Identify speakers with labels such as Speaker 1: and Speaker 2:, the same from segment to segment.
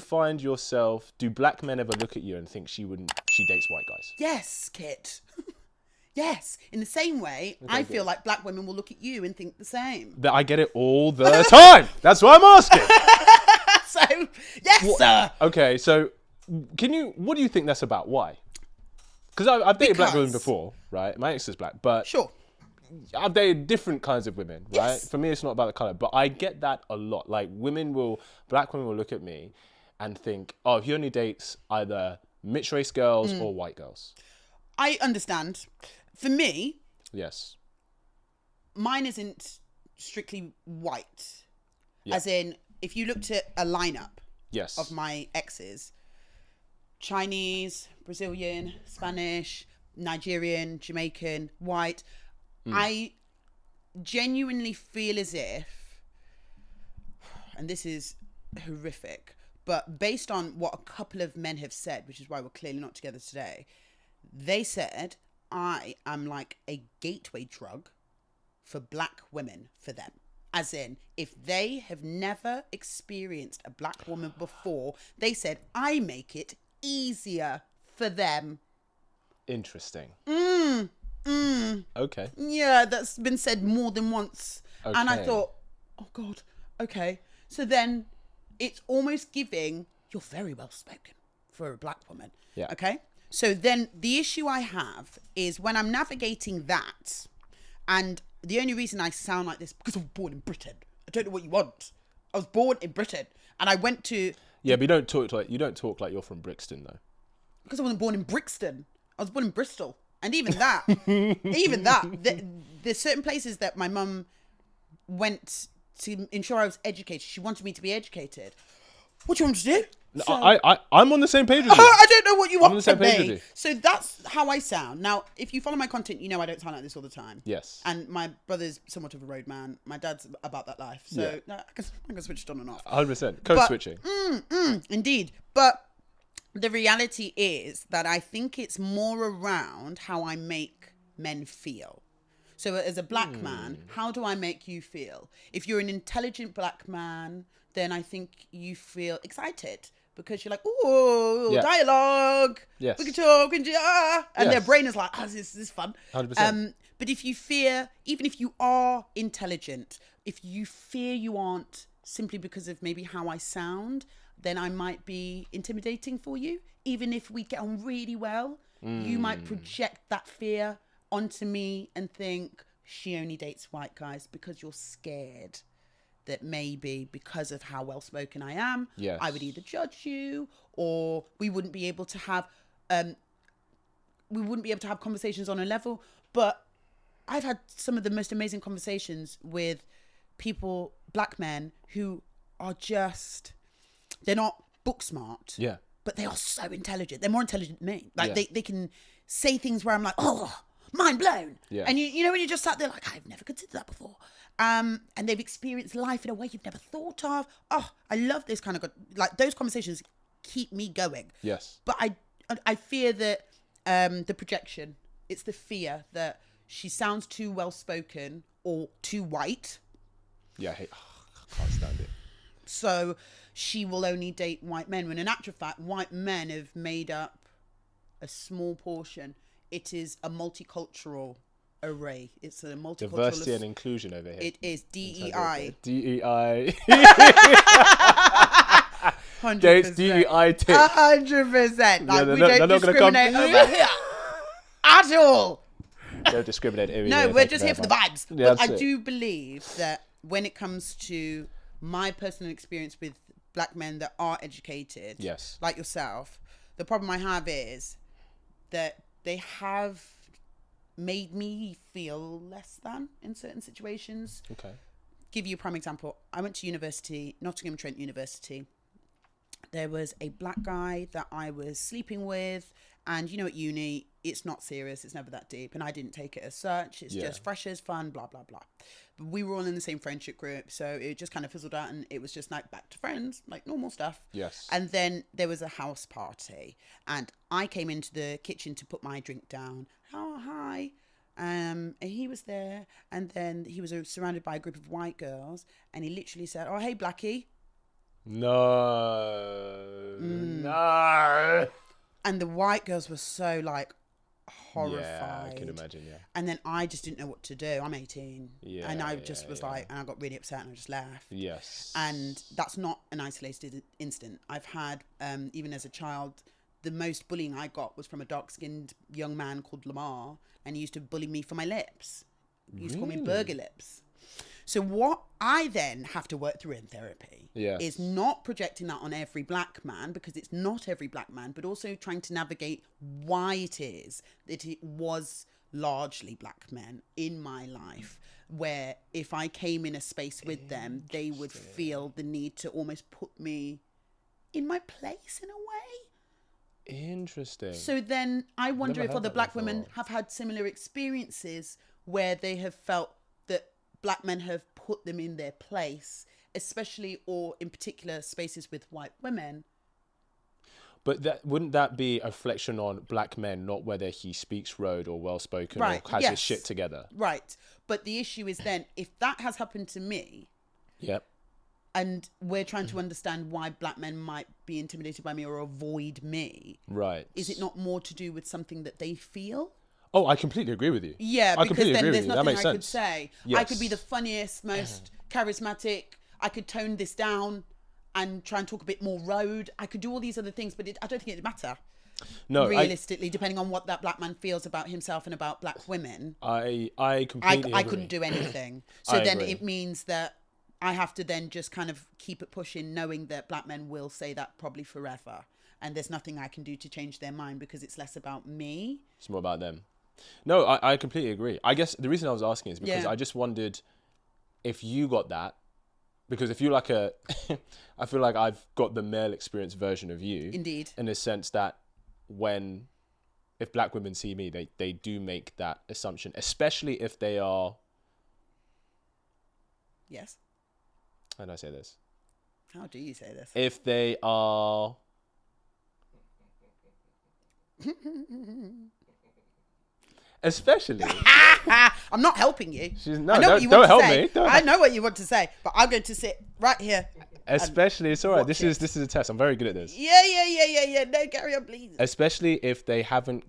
Speaker 1: find yourself, do black men ever look at you and think she dates white guys?
Speaker 2: Yes, Kit. Yes. In the same way, I feel like black women will look at you and think the same.
Speaker 1: That I get it all the time. That's why I'm asking.
Speaker 2: So, yes, sir.
Speaker 1: Okay, so what do you think that's about? Why? Because I've dated black women before, right? My ex is black, but
Speaker 2: Sure.
Speaker 1: I've dated different kinds of women, right?
Speaker 2: Yes.
Speaker 1: For me, it's not about the color, but I get that a lot. Like black women will look at me and think, oh, he only dates either mixed race girls or white girls.
Speaker 2: I understand. For me,
Speaker 1: Yes.
Speaker 2: mine isn't strictly white.
Speaker 1: Yeah.
Speaker 2: As in, if you looked at a lineup
Speaker 1: Yes.
Speaker 2: of my exes, Chinese, Brazilian, Spanish, Nigerian, Jamaican, white, I genuinely feel as if, and this is horrific, but based on what a couple of men have said, which is why we're clearly not together today, they said I am like a gateway drug for black women for them. As in, if they have never experienced a black woman before, they said I make it easier for them.
Speaker 1: Interesting. Okay.
Speaker 2: Yeah, that's been said more than once.
Speaker 1: Okay.
Speaker 2: And I thought, oh God, okay. So then it's almost giving, you're very well spoken for a black woman.
Speaker 1: Yeah.
Speaker 2: Okay. So then the issue I have is when I'm navigating that, and the only reason I sound like this, because I was born in Britain. I don't know what you want. I was born in Britain. And I went to...
Speaker 1: Yeah, but you don't talk like you're from Brixton, though.
Speaker 2: Because I wasn't born in Brixton. I was born in Bristol. And even that, there's certain places that my mum went to ensure I was educated. She wanted me to be educated. What do you want me to do? So,
Speaker 1: I'm on the same page with you.
Speaker 2: I don't know what you want
Speaker 1: I'm on the same
Speaker 2: from
Speaker 1: page with
Speaker 2: me.
Speaker 1: you.
Speaker 2: So that's how I sound. Now, if you follow my content, you know I don't sound like this all the time.
Speaker 1: Yes.
Speaker 2: And my brother's somewhat of a road man. My dad's about that life. So
Speaker 1: Yeah.
Speaker 2: no, I can switch it on and off.
Speaker 1: 100%. Code switching.
Speaker 2: Indeed. But the reality is that I think it's more around how I make men feel. So as a black man, how do I make you feel? If you're an intelligent black man, then I think you feel excited because you're like, ooh, dialogue.
Speaker 1: Yes.
Speaker 2: We can talk and their brain is like, oh, this is fun.
Speaker 1: 100%.
Speaker 2: But if you fear, even if you are intelligent, if you fear you aren't simply because of maybe how I sound, then I might be intimidating for you. Even if we get on really well, you might project that fear onto me and think she only dates white guys because you're scared that maybe because of how well spoken I am,
Speaker 1: yes,
Speaker 2: I would either judge you or we wouldn't be able to have conversations on a level. But I've had some of the most amazing conversations with people, black men, who are just, they're not book smart.
Speaker 1: Yeah.
Speaker 2: But they are so intelligent. They're more intelligent than me. Like they can say things where I'm like, oh, mind blown.
Speaker 1: Yeah.
Speaker 2: And you know when you just sat there like, I've never considered that before. And they've experienced life in a way you've never thought of. Oh, I love this kind of, like those conversations keep me going.
Speaker 1: Yes.
Speaker 2: But I fear that the projection, it's the fear that she sounds too well spoken or too white.
Speaker 1: Yeah, I can't stand it.
Speaker 2: So she will only date white men, when in actual fact, white men have made up a small portion. It is a multicultural array. It's a multicultural...
Speaker 1: Diversity and inclusion over here.
Speaker 2: It is DEI.
Speaker 1: DEI.
Speaker 2: 100%.
Speaker 1: Dates DEI tick.
Speaker 2: 100%. Like, we don't
Speaker 1: not
Speaker 2: discriminate over here at all.
Speaker 1: Don't discriminate.
Speaker 2: No, we're just here for the vibes.
Speaker 1: Yeah,
Speaker 2: but I do believe that when it comes to my personal experience with black men that are educated,
Speaker 1: yes,
Speaker 2: like yourself, the problem I have is that they have made me feel less than in certain situations.
Speaker 1: Okay.
Speaker 2: Give you a prime example. I went to university, Nottingham Trent University. There was a black guy that I was sleeping with, and you know, at uni, it's not serious, it's never that deep, and I didn't take it as such. It's just freshers, fun, blah, blah, blah. But we were all in the same friendship group, so it just kind of fizzled out, and it was just like back to friends, like normal stuff.
Speaker 1: Yes.
Speaker 2: And then there was a house party, and I came into the kitchen to put my drink down. Oh, hi. And he was there, and then he was surrounded by a group of white girls, and he literally said, oh, hey, Blackie.
Speaker 1: No.
Speaker 2: And the white girls were so like horrified.
Speaker 1: Yeah, I can imagine, yeah.
Speaker 2: And then I just didn't know what to do. I'm 18.
Speaker 1: Yeah,
Speaker 2: And I just
Speaker 1: yeah,
Speaker 2: was
Speaker 1: yeah.
Speaker 2: like, and I got really upset and I just left.
Speaker 1: Yes.
Speaker 2: And that's not an isolated incident. I've had, even as a child, the most bullying I got was from a dark-skinned young man called Lamar. And he used to bully me for my lips. He used to call me burger lips. So what I then have to work through in therapy is not projecting that on every black man, because it's not every black man, but also trying to navigate why it is that it was largely black men in my life, where if I came in a space with them, they would feel the need to almost put me in my place in a way.
Speaker 1: Interesting.
Speaker 2: So then I wonder if
Speaker 1: heard
Speaker 2: other
Speaker 1: that
Speaker 2: black
Speaker 1: before.
Speaker 2: women have had similar experiences where they have felt that black men have put them in their place, especially or in particular spaces with white women.
Speaker 1: But wouldn't that be a reflection on black men, not whether he speaks road or well-spoken
Speaker 2: Right,
Speaker 1: or has
Speaker 2: yes.
Speaker 1: his shit together?
Speaker 2: Right. But the issue is then, if that has happened to me,
Speaker 1: Yep.
Speaker 2: and we're trying to understand why black men might be intimidated by me or avoid me,
Speaker 1: Right.
Speaker 2: is it not more to do with something that they feel?
Speaker 1: Oh, I completely agree with you.
Speaker 2: Yeah,
Speaker 1: I
Speaker 2: because
Speaker 1: completely
Speaker 2: then
Speaker 1: agree
Speaker 2: there's
Speaker 1: with you. That
Speaker 2: nothing
Speaker 1: makes
Speaker 2: I could
Speaker 1: sense.
Speaker 2: say. I could be the funniest, most charismatic. I could tone this down and try and talk a bit more road. I could do all these other things, but I don't think it'd matter.
Speaker 1: No,
Speaker 2: realistically, depending on what that black man feels about himself and about black women,
Speaker 1: I completely
Speaker 2: I
Speaker 1: agree.
Speaker 2: couldn't do anything. So
Speaker 1: I
Speaker 2: then
Speaker 1: agree.
Speaker 2: it means that I have to then just kind of keep it pushing, knowing that black men will say that probably forever. And there's nothing I can do to change their mind because it's less about me.
Speaker 1: It's more about them. No, I completely agree. I guess the reason I was asking is because
Speaker 2: Yeah.
Speaker 1: I just wondered if you got that. Because if you're like a... I feel like I've got the male experience version of you.
Speaker 2: Indeed.
Speaker 1: In the sense that if black women see me, they do make that assumption, especially if they are...
Speaker 2: Yes.
Speaker 1: How do I say this?
Speaker 2: How do you say this?
Speaker 1: If they are... Especially...
Speaker 2: I'm not helping you.
Speaker 1: No,
Speaker 2: I know what you
Speaker 1: don't
Speaker 2: want
Speaker 1: help
Speaker 2: to say.
Speaker 1: me. Don't-
Speaker 2: I know what you want to say, but I'm going to sit right here.
Speaker 1: Especially, it's all right.
Speaker 2: watch
Speaker 1: This is a test. I'm very good at this.
Speaker 2: Yeah. No, carry on, please.
Speaker 1: Especially if they haven't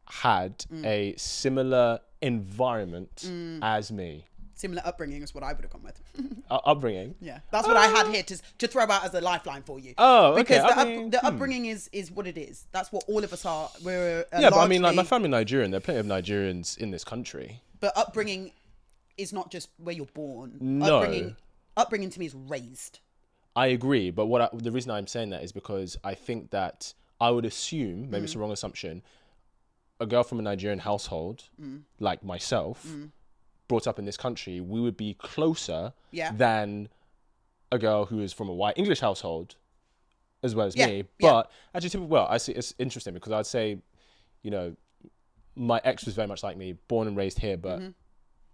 Speaker 1: had a similar environment as me.
Speaker 2: Similar upbringing is what I would have gone with.
Speaker 1: Upbringing.
Speaker 2: Yeah, that's what I had here to throw out as a lifeline for you.
Speaker 1: Oh, okay.
Speaker 2: Because the upbringing is what it is. That's what all of us are. We're
Speaker 1: Yeah, but I mean, like, my family Nigerian. There are plenty of Nigerians in this country.
Speaker 2: But upbringing is not just where you're born.
Speaker 1: No.
Speaker 2: Upbringing to me is raised.
Speaker 1: I agree, but the reason I'm saying that is because I think that I would assume, maybe it's a wrong assumption, a girl from a Nigerian household, like myself, brought up in this country, we would be closer than a girl who is from a white English household, as well as me. But actually, I see it's interesting because I'd say, you know, my ex was very much like me, born and raised here, but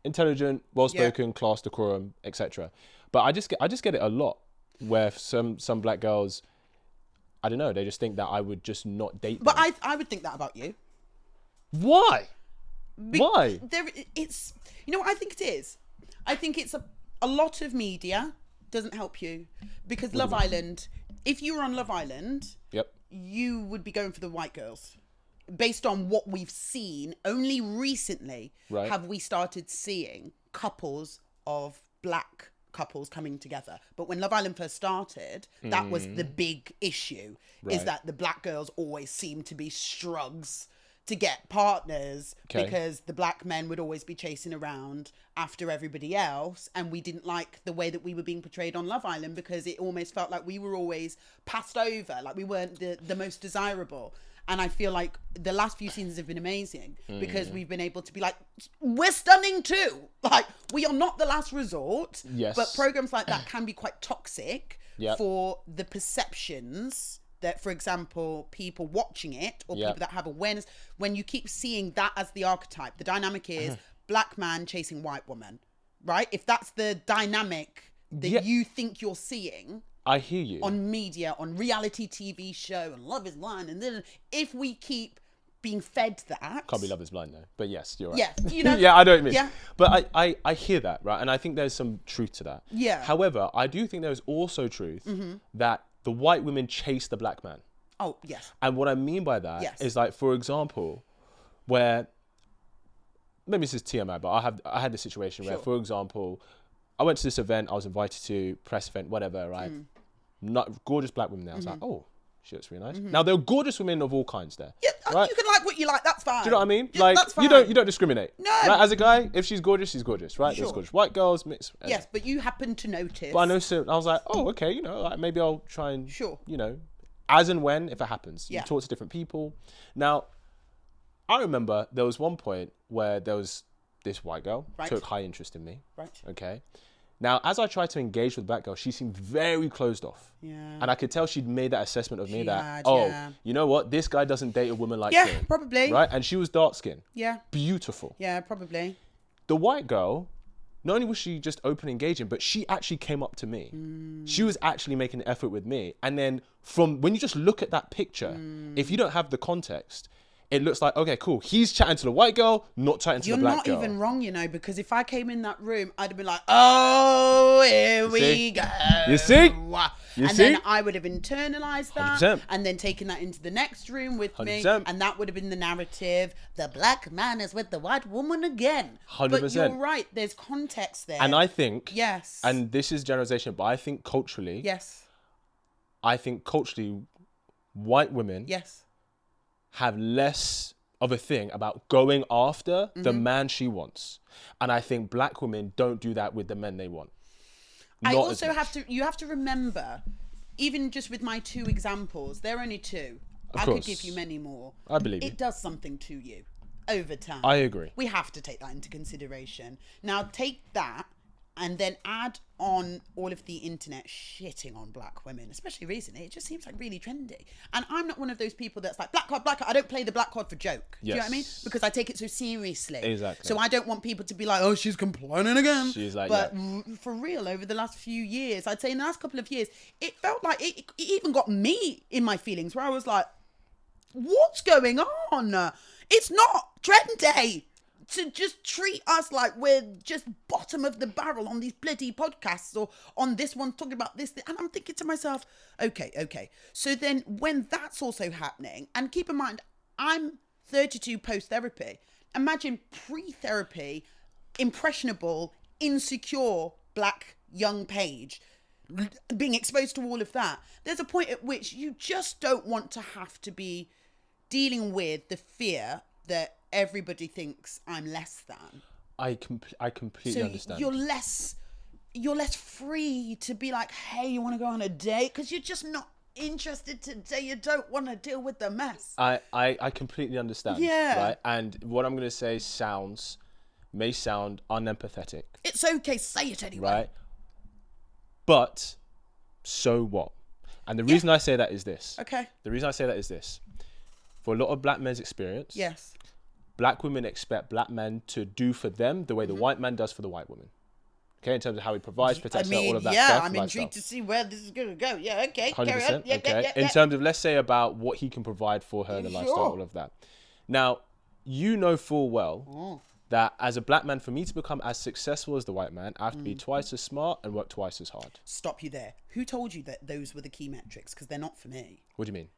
Speaker 1: intelligent, well-spoken, class, decorum, etc. But I just get it a lot where some black girls, I don't know, they just think that I would just not date them.
Speaker 2: But I would think that about you.
Speaker 1: Why? Why?
Speaker 2: It's, you know what I think it is? I think it's a lot of media doesn't help you because Love Island, if you were on Love Island,
Speaker 1: Yep.
Speaker 2: you would be going for the white girls. Based on what we've seen, only recently have we started seeing couples of black couples coming together. But when Love Island first started, that was the big issue, is that the black girls always seemed to be strugs to get partners because the black men would always be chasing around after everybody else, and we didn't like the way that we were being portrayed on Love Island because it almost felt like we were always passed over, like we weren't the most desirable. And I feel like the last few seasons have been amazing because we've been able to be like, we're stunning too. Like, we are not the last resort.
Speaker 1: Yes.
Speaker 2: But programs like that can be quite toxic for the perceptions that, for example, people watching it or people that have awareness, when you keep seeing that as the archetype, the dynamic is black man chasing white woman, right? If that's the dynamic that you think you're seeing...
Speaker 1: I hear you.
Speaker 2: On media, on reality TV show, and Love is Blind, and then if we keep being fed that,
Speaker 1: Can't be Love is Blind though. But yes, you're right.
Speaker 2: Yeah, you know.
Speaker 1: Yeah, I know what you mean.
Speaker 2: Yeah.
Speaker 1: But I hear that, right? And I think there's some truth to that.
Speaker 2: Yeah.
Speaker 1: However, I do think there's also truth that the white women chase the black man.
Speaker 2: Oh, yes.
Speaker 1: And what I mean by that is like, for example, where maybe this is TMI, but I had this situation where, for example, I went to this event, I was invited to press event, whatever, right? Not gorgeous black women there. I was like, oh, she looks really nice. Now there are gorgeous women of all kinds there.
Speaker 2: Yeah,
Speaker 1: right?
Speaker 2: you can like what you like. That's fine.
Speaker 1: Do you know what I mean?
Speaker 2: Yeah,
Speaker 1: like
Speaker 2: that's fine.
Speaker 1: you don't discriminate.
Speaker 2: No.
Speaker 1: Right? As a guy, if she's gorgeous, right? There's gorgeous white girls, mixed.
Speaker 2: Yes, but you happen to notice.
Speaker 1: But I know, so I was like, oh, okay, you know, like maybe I'll try and, you know, as and when if it happens. You talk to different people. Now, I remember there was one point where there was this white girl took high interest in me.
Speaker 2: Right.
Speaker 1: Okay. Now, as I tried to engage with the black girl, she seemed very closed off. Yeah. And I could tell she'd made that assessment of me you know what? This guy doesn't date a woman like me.
Speaker 2: Yeah, probably.
Speaker 1: Right? And she was dark skinned.
Speaker 2: Yeah.
Speaker 1: Beautiful.
Speaker 2: Yeah, probably.
Speaker 1: The white girl, not only was she just open and engaging, but she actually came up to me. She was actually making an effort with me. And then from when you just look at that picture, if you don't have the context, it looks like, okay, cool. He's chatting to the white girl, not chatting to the black girl.
Speaker 2: You're not even wrong, you know, because if I came in that room, I'd have been like, oh, here we go.
Speaker 1: You see?
Speaker 2: Then I would have internalized that
Speaker 1: 100%.
Speaker 2: and then taken that into the next room with
Speaker 1: 100%.
Speaker 2: me. And that would have been the narrative. The black man is with the white woman again.
Speaker 1: 100%.
Speaker 2: But you're right. There's context there.
Speaker 1: And I think,
Speaker 2: yes.
Speaker 1: And this is generalization, but I think culturally, white women have less of a thing about going after the man she wants. And I think black women don't do that with the men they want.
Speaker 2: You have to remember, even just with my two examples, they're only two. I could give you many more.
Speaker 1: I believe
Speaker 2: it does something to you over time.
Speaker 1: I agree.
Speaker 2: We have to take that into consideration. Now take that and then add on all of the internet shitting on black women, especially recently. It just seems like really trendy. And I'm not one of those people that's like, black card. I don't play the black card for joke. Do you know what I mean? Because I take it so seriously.
Speaker 1: Exactly.
Speaker 2: So I don't want people to be like, oh, she's complaining again.
Speaker 1: She's like,
Speaker 2: but for real, over the last few years, I'd say in the last couple of years, it felt like it even got me in my feelings where I was like, what's going on? It's not trendy to just treat us like we're just bottom of the barrel on these bloody podcasts or on this one talking about this. And I'm thinking to myself, okay. So then when that's also happening, and keep in mind, I'm 32 post-therapy. Imagine pre-therapy, impressionable, insecure, black, young Paige, being exposed to all of that. There's a point at which you just don't want to have to be dealing with the fear that everybody thinks I'm less than.
Speaker 1: I completely understand.
Speaker 2: You're less free to be like, hey, you want to go on a date? Because you're just not interested today. You don't want to deal with the mess.
Speaker 1: I completely understand.
Speaker 2: Yeah.
Speaker 1: Right? And what I'm going to say may sound unempathetic.
Speaker 2: It's okay. Say it anyway.
Speaker 1: Right? But so what? And the reason I say that is this.
Speaker 2: Okay.
Speaker 1: The reason I say that is this. For a lot of black men's experience.
Speaker 2: Yes.
Speaker 1: Black women expect black men to do for them the way the white man does for the white woman. Okay, in terms of how he provides, protects her, all of that stuff.
Speaker 2: Yeah, I'm intrigued to see where this is going to go. Yeah, okay.
Speaker 1: 100%. Okay. In terms of, let's say, about what he can provide for her, the lifestyle, all of that. Now, you know full well that as a black man, for me to become as successful as the white man, I have to be twice as smart and work twice as hard.
Speaker 2: Stop you there. Who told you that those were the key metrics? Because they're not for me.
Speaker 1: What do you mean?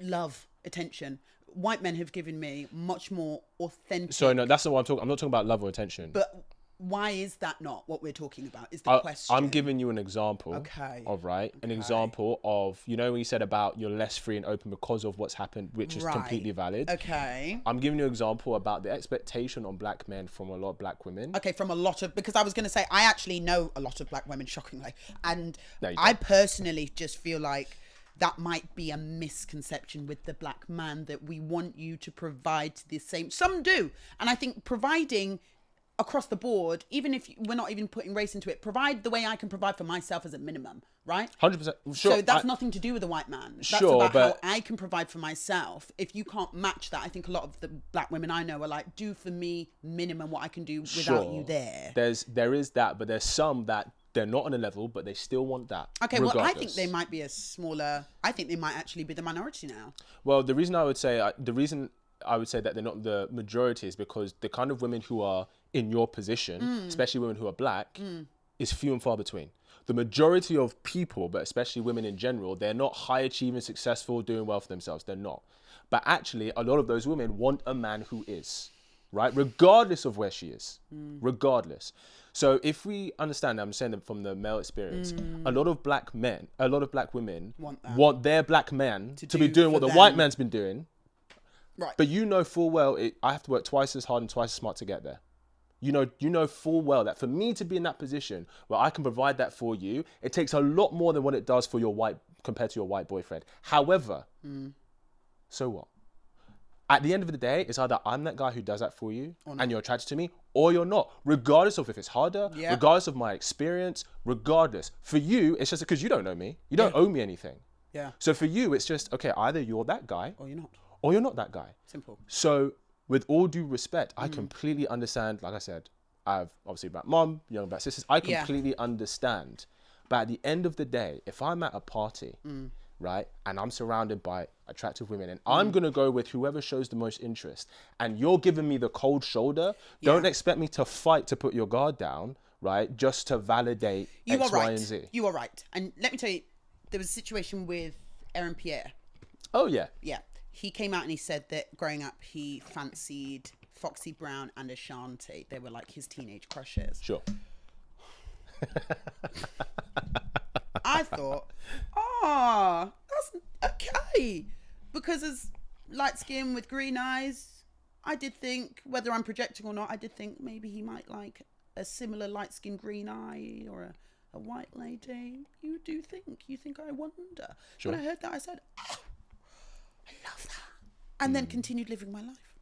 Speaker 2: Love, attention. White men have given me much more authentic.
Speaker 1: Sorry, no, that's not what I'm talking. I'm not talking about love or attention.
Speaker 2: But why is that not what we're talking about? Is the question.
Speaker 1: I'm giving you an example. An example of, you know, when you said about you're less free and open because of what's happened, which is completely valid.
Speaker 2: Okay.
Speaker 1: I'm giving you an example about the expectation on black men from a lot of black women.
Speaker 2: Okay, from a lot of, because I was going to say, I actually know a lot of black women, shockingly. And I personally just feel like that might be a misconception with the black man, that we want you to provide the same. Some do. And I think providing across the board, even if we're not even putting race into it, provide the way I can provide for myself as a minimum, right?
Speaker 1: 100%. Sure.
Speaker 2: So that's nothing to do with the white man. That's about how I can provide for myself. If you can't match that, I think a lot of the black women I know are like, do for me minimum what I can do without you there.
Speaker 1: There is that, but there's some that they're not on a level, but they still want that.
Speaker 2: Okay, regardless. Well, I think they might be I think they might actually be the minority now.
Speaker 1: Well, the reason I would say that they're not the majority is because the kind of women who are in your position, especially women who are black, is few and far between. the majority of people, but especially women in general, they're not high achieving, successful, doing well for themselves. They're not. But actually, a lot of those women want a man who is, right? Regardless of where she is, regardless. So if we understand, I'm saying that from the male experience, a lot of black women want their black man to be doing what the white man's been doing.
Speaker 2: Right.
Speaker 1: But you know full well, I have to work twice as hard and twice as smart to get there. You know full well that for me to be in that position where I can provide that for you, it takes a lot more than what it does for compared to your white boyfriend. However, so what? At the end of the day, it's either I'm that guy who does that for you and you're attracted to me, or you're not. Regardless of if it's harder, regardless of my experience, regardless. For you, it's just because you don't know me. You don't owe me anything.
Speaker 2: Yeah.
Speaker 1: So for you, it's just, okay, either you're that guy
Speaker 2: Or you're not.
Speaker 1: Or you're not that guy.
Speaker 2: Simple.
Speaker 1: So with all due respect, I completely understand. Like I said, I have obviously black mom, young black sisters. I completely understand. But at the end of the day, if I'm at a party, right, and I'm surrounded by attractive women, and I'm going to go with whoever shows the most interest, and you're giving me the cold shoulder, don't expect me to fight to put your guard down, right, just to validate X, Y, and Z.
Speaker 2: You are right. And let me tell you, there was a situation with Aaron Pierre.
Speaker 1: Oh, yeah.
Speaker 2: Yeah. He came out and he said that growing up, he fancied Foxy Brown and Ashanti. They were like his teenage crushes.
Speaker 1: Sure.
Speaker 2: I thought, that's okay. Because as light skin with green eyes, I did think, whether I'm projecting or not, I did think maybe he might like a similar light skin green eye or a white lady. You think I wonder.
Speaker 1: Sure.
Speaker 2: When I heard that, I said, oh, I love that. And then continued living my life.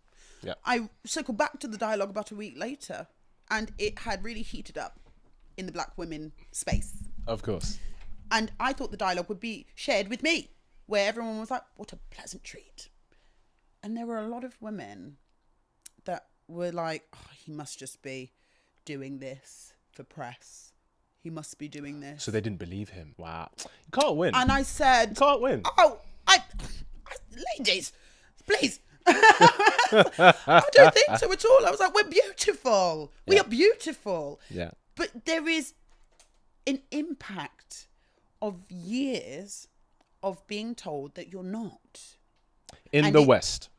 Speaker 1: Yeah.
Speaker 2: I circled back to the dialogue about a week later, and it had really heated up in the black women space.
Speaker 1: Of course.
Speaker 2: And I thought the dialogue would be shared with me, where everyone was like, what a pleasant treat. And there were a lot of women that were like, oh, he must just be doing this for press. He must be doing this.
Speaker 1: So they didn't believe him. Wow. You can't win.
Speaker 2: And I said,
Speaker 1: you can't win.
Speaker 2: Oh, ladies, please. I don't think so at all. I was like, we're beautiful. We are beautiful.
Speaker 1: Yeah.
Speaker 2: But there is an impact of years of being told that you're not.
Speaker 1: In the West.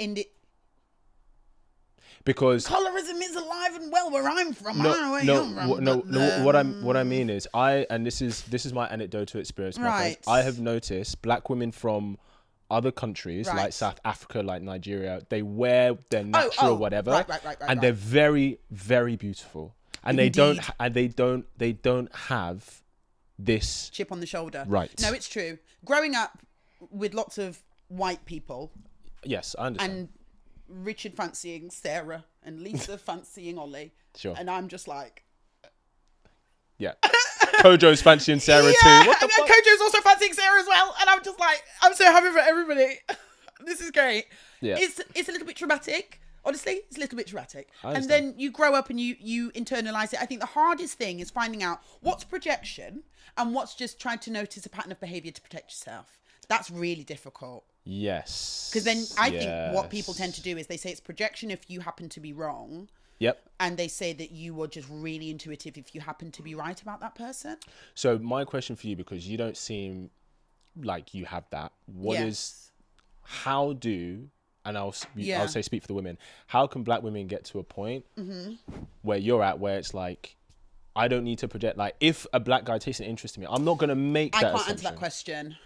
Speaker 1: Because
Speaker 2: colorism is alive and well where I'm from.
Speaker 1: What I mean is, this is my anecdotal experience.
Speaker 2: Right.
Speaker 1: I have noticed black women from other countries like South Africa, like Nigeria, they wear their natural whatever, and they're very, very beautiful, and
Speaker 2: Indeed.
Speaker 1: they don't have this
Speaker 2: chip on the shoulder.
Speaker 1: Right.
Speaker 2: No, it's true. Growing up with lots of white people.
Speaker 1: Yes, I understand.
Speaker 2: And Richard fancying Sarah and Lisa fancying Ollie.
Speaker 1: Sure.
Speaker 2: And I'm just like...
Speaker 1: Yeah. Kojo's fancying Sarah too. What the fuck?
Speaker 2: Kojo's also fancying Sarah as well. And I'm just like, I'm so happy for everybody. This is great.
Speaker 1: Yeah.
Speaker 2: It's a little bit traumatic. Honestly, it's a little bit traumatic. And then you grow up and you internalize it. I think the hardest thing is finding out what's projection and what's just trying to notice a pattern of behavior to protect yourself. That's really difficult.
Speaker 1: Yes.
Speaker 2: Because then I think what people tend to do is they say it's projection if you happen to be wrong.
Speaker 1: Yep.
Speaker 2: And they say that you are just really intuitive if you happen to be right about that person.
Speaker 1: So my question for you, because you don't seem like you have that, how do, and I'll say speak for the women, how can black women get to a point where you're at, where it's like, I don't need to project, like if a black guy takes an interest in me, I'm not going to make that assumption.
Speaker 2: I can't answer that question.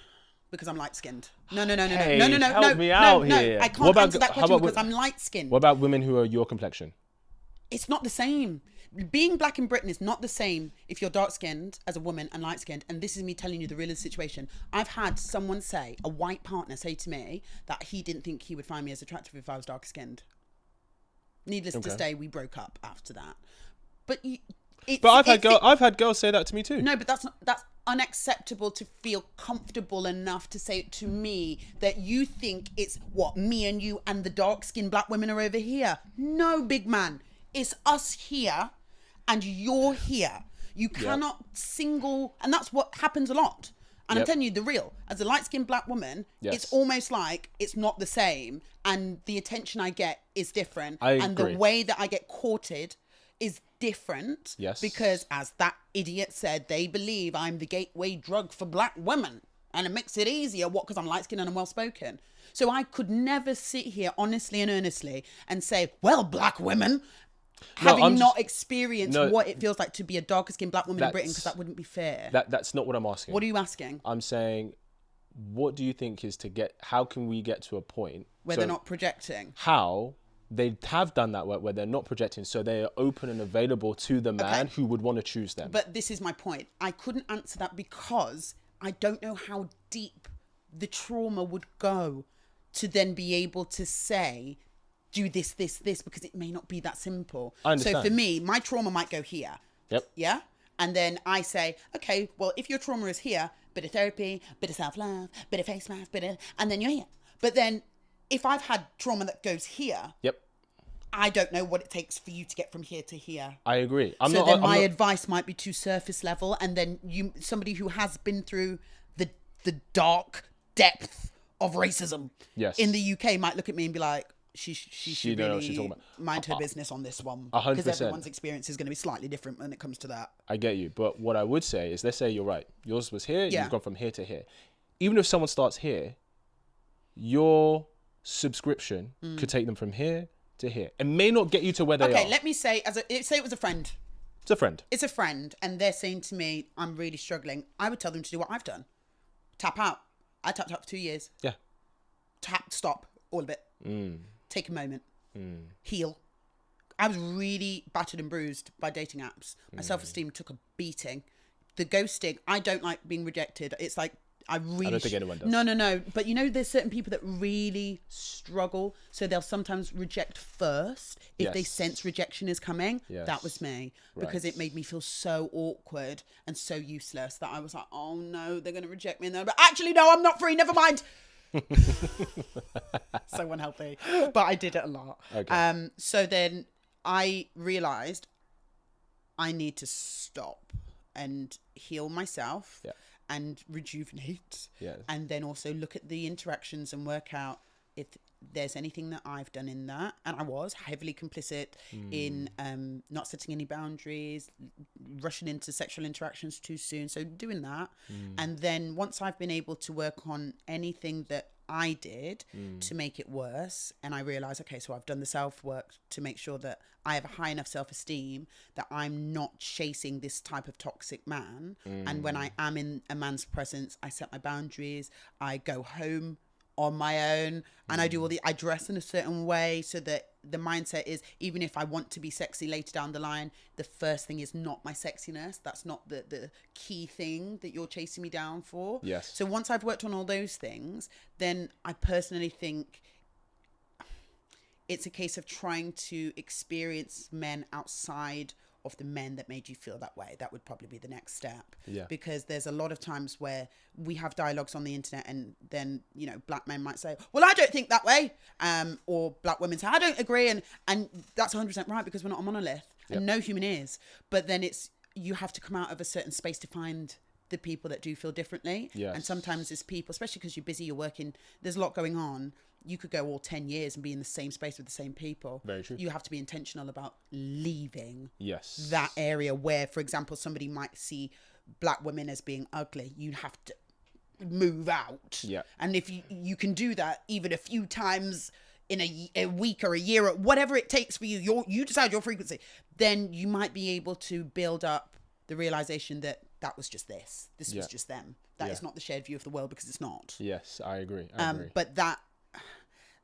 Speaker 2: Because I'm light-skinned. No.
Speaker 1: Help me out here.
Speaker 2: I can't answer that question because I'm light-skinned.
Speaker 1: What about women who are your complexion?
Speaker 2: It's not the same. Being black in Britain is not the same if you're dark-skinned as a woman and light-skinned. And this is me telling you the real situation. I've had someone say, a white partner say to me that he didn't think he would find me as attractive if I was dark-skinned. Needless to say, we broke up after that. But
Speaker 1: I've had girls say that to me too.
Speaker 2: No, but that's unacceptable to feel comfortable enough to say it to me that you think it's me and you and the dark-skinned black women are over here. No, big man. It's us here and you're here. You cannot single, and that's what happens a lot. And I'm telling you the real. As a light-skinned black woman, it's almost like it's not the same, and the attention I get is different.
Speaker 1: I
Speaker 2: and
Speaker 1: agree.
Speaker 2: The way that I get courted is different.
Speaker 1: Yes.
Speaker 2: Because as that idiot said, they believe I'm the gateway drug for black women. And it makes it easier. What? Because I'm light-skinned and I'm well-spoken. So I could never sit here honestly and earnestly and say, well, black women, having not experienced what it feels like to be a darker-skinned black woman in Britain, because that wouldn't be fair.
Speaker 1: That's not what I'm asking.
Speaker 2: What are you asking?
Speaker 1: I'm saying, what do you think is how can we get to a point
Speaker 2: where they're not projecting?
Speaker 1: How they have done that work where they're not projecting, so they are open and available to the man who would want to choose them.
Speaker 2: But this is my point. I couldn't answer that because I don't know how deep the trauma would go to then be able to say, do this, because it may not be that simple.
Speaker 1: I understand.
Speaker 2: So for me, my trauma might go here.
Speaker 1: Yep.
Speaker 2: Yeah? And then I say, okay, well, if your trauma is here, bit of therapy, bit of self-love, bit of face mask, and then you're here. But then if I've had trauma that goes here,
Speaker 1: yep,
Speaker 2: I don't know what it takes for you to get from here to here.
Speaker 1: I agree.
Speaker 2: My advice might be too surface level, and then somebody who has been through the dark depth of racism in the UK might look at me and be like, she should really mind her business on this one.
Speaker 1: 100%.
Speaker 2: Because everyone's experience is going to be slightly different when it comes to that.
Speaker 1: I get you. But what I would say is, let's say you're right. Yours was here. You've gone from here to here. Even if someone starts here, your subscription could take them from here to here. It may not get you to where they are.
Speaker 2: Okay, let me say, say it was a friend.
Speaker 1: It's a friend.
Speaker 2: It's a friend. And they're saying to me, I'm really struggling. I would tell them to do what I've done. Tap out. I tapped out for 2 years.
Speaker 1: Yeah.
Speaker 2: Tap, stop, all of it. Take a moment. Heal. I was really battered and bruised by dating apps. My self-esteem took a beating. The ghosting, I don't like being rejected. It's like, I don't
Speaker 1: think anyone does.
Speaker 2: No. But there's certain people that really struggle. So they'll sometimes reject first if they sense rejection is coming.
Speaker 1: Yes.
Speaker 2: That was me. Because it made me feel so awkward and so useless that I was like, oh no, they're going to reject me. And but actually, no, I'm not free. Never mind. So unhealthy. But I did it a lot.
Speaker 1: Okay.
Speaker 2: So then I realized I need to stop and heal myself.
Speaker 1: Yeah.
Speaker 2: And rejuvenate.
Speaker 1: Yes.
Speaker 2: And then also look at the interactions and work out if there's anything that I've done in that. And I was heavily complicit in not setting any boundaries, rushing into sexual interactions too soon. So doing that. And then once I've been able to work on anything that I did to make it worse, and I realized, okay, so I've done the self-work to make sure that I have a high enough self-esteem that I'm not chasing this type of toxic man. And when I am in a man's presence, I set my boundaries, I go home on my own, and I dress in a certain way so that the mindset is, even if I want to be sexy later down the line, the first thing is not my sexiness. That's not the key thing that you're chasing me down for.
Speaker 1: Yes.
Speaker 2: So once I've worked on all those things, then I personally think it's a case of trying to experience men outside of the men that made you feel that way. That would probably be the next step.
Speaker 1: Yeah.
Speaker 2: Because there's a lot of times where we have dialogues on the internet, and then, black men might say, well, I don't think that way. Or black women say, I don't agree. And that's 100% right, because we're not a monolith. And no human is. But then you have to come out of a certain space to find the people that do feel differently.
Speaker 1: Yes.
Speaker 2: And sometimes it's people, especially because you're busy, you're working, there's a lot going on. You could go all 10 years and be in the same space with the same people.
Speaker 1: Very true.
Speaker 2: You have to be intentional about leaving
Speaker 1: that
Speaker 2: area where, for example, somebody might see black women as being ugly. You have to move out.
Speaker 1: Yeah.
Speaker 2: And if you can do that even a few times in a week or a year, or whatever it takes for you, you decide your frequency, then you might be able to build up the realization that was just this. This was just them. That is not the shared view of the world, because it's not.
Speaker 1: Yes, I agree.
Speaker 2: But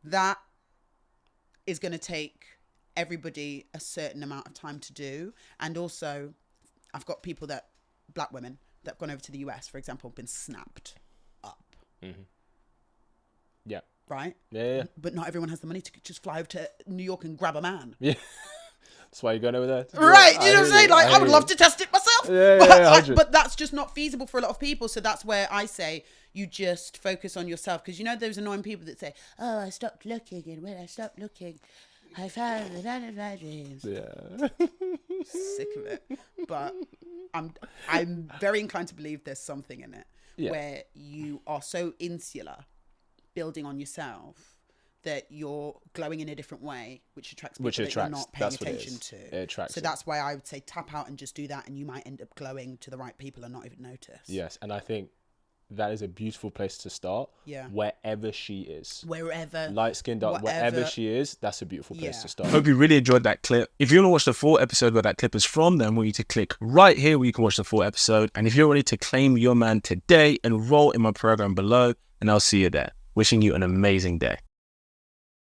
Speaker 2: that is going to take everybody a certain amount of time to do. And also, I've got black women that have gone over to the US, for example, been snapped up.
Speaker 1: Mm-hmm. Yeah.
Speaker 2: Right?
Speaker 1: Yeah.
Speaker 2: But not everyone has the money to just fly over to New York and grab a man.
Speaker 1: Yeah. That's why you're going over there.
Speaker 2: Right. You know what I'm saying? Like, I would love to test it myself.
Speaker 1: Yeah,
Speaker 2: but that's just not feasible for a lot of people. So that's where I say you just focus on yourself. Because those annoying people that say, oh, I stopped looking. And when I stopped looking, I found the man of my dreams.
Speaker 1: Yeah.
Speaker 2: Sick of it. But I'm very inclined to believe there's something in it where you are so insular, building on yourself, that you're glowing in a different way, which attracts people
Speaker 1: Which
Speaker 2: that you're
Speaker 1: attracts.
Speaker 2: not paying
Speaker 1: That's what it
Speaker 2: attention
Speaker 1: is.
Speaker 2: to.
Speaker 1: It attracts.
Speaker 2: So
Speaker 1: it.
Speaker 2: that's why I would say tap out and just do that, and you might end up glowing to the right people and not even notice.
Speaker 1: Yes, and I think that is a beautiful place to start.
Speaker 2: Yeah.
Speaker 1: Wherever she is.
Speaker 2: Wherever.
Speaker 1: Light skinned, dark, wherever she is, that's a beautiful place to start.
Speaker 3: Hope you really enjoyed that clip. If you want to watch the full episode where that clip is from, then I want you to click right here where you can watch the full episode. And if you're ready to claim your man today, enroll in my program below, and I'll see you there. Wishing you an amazing day.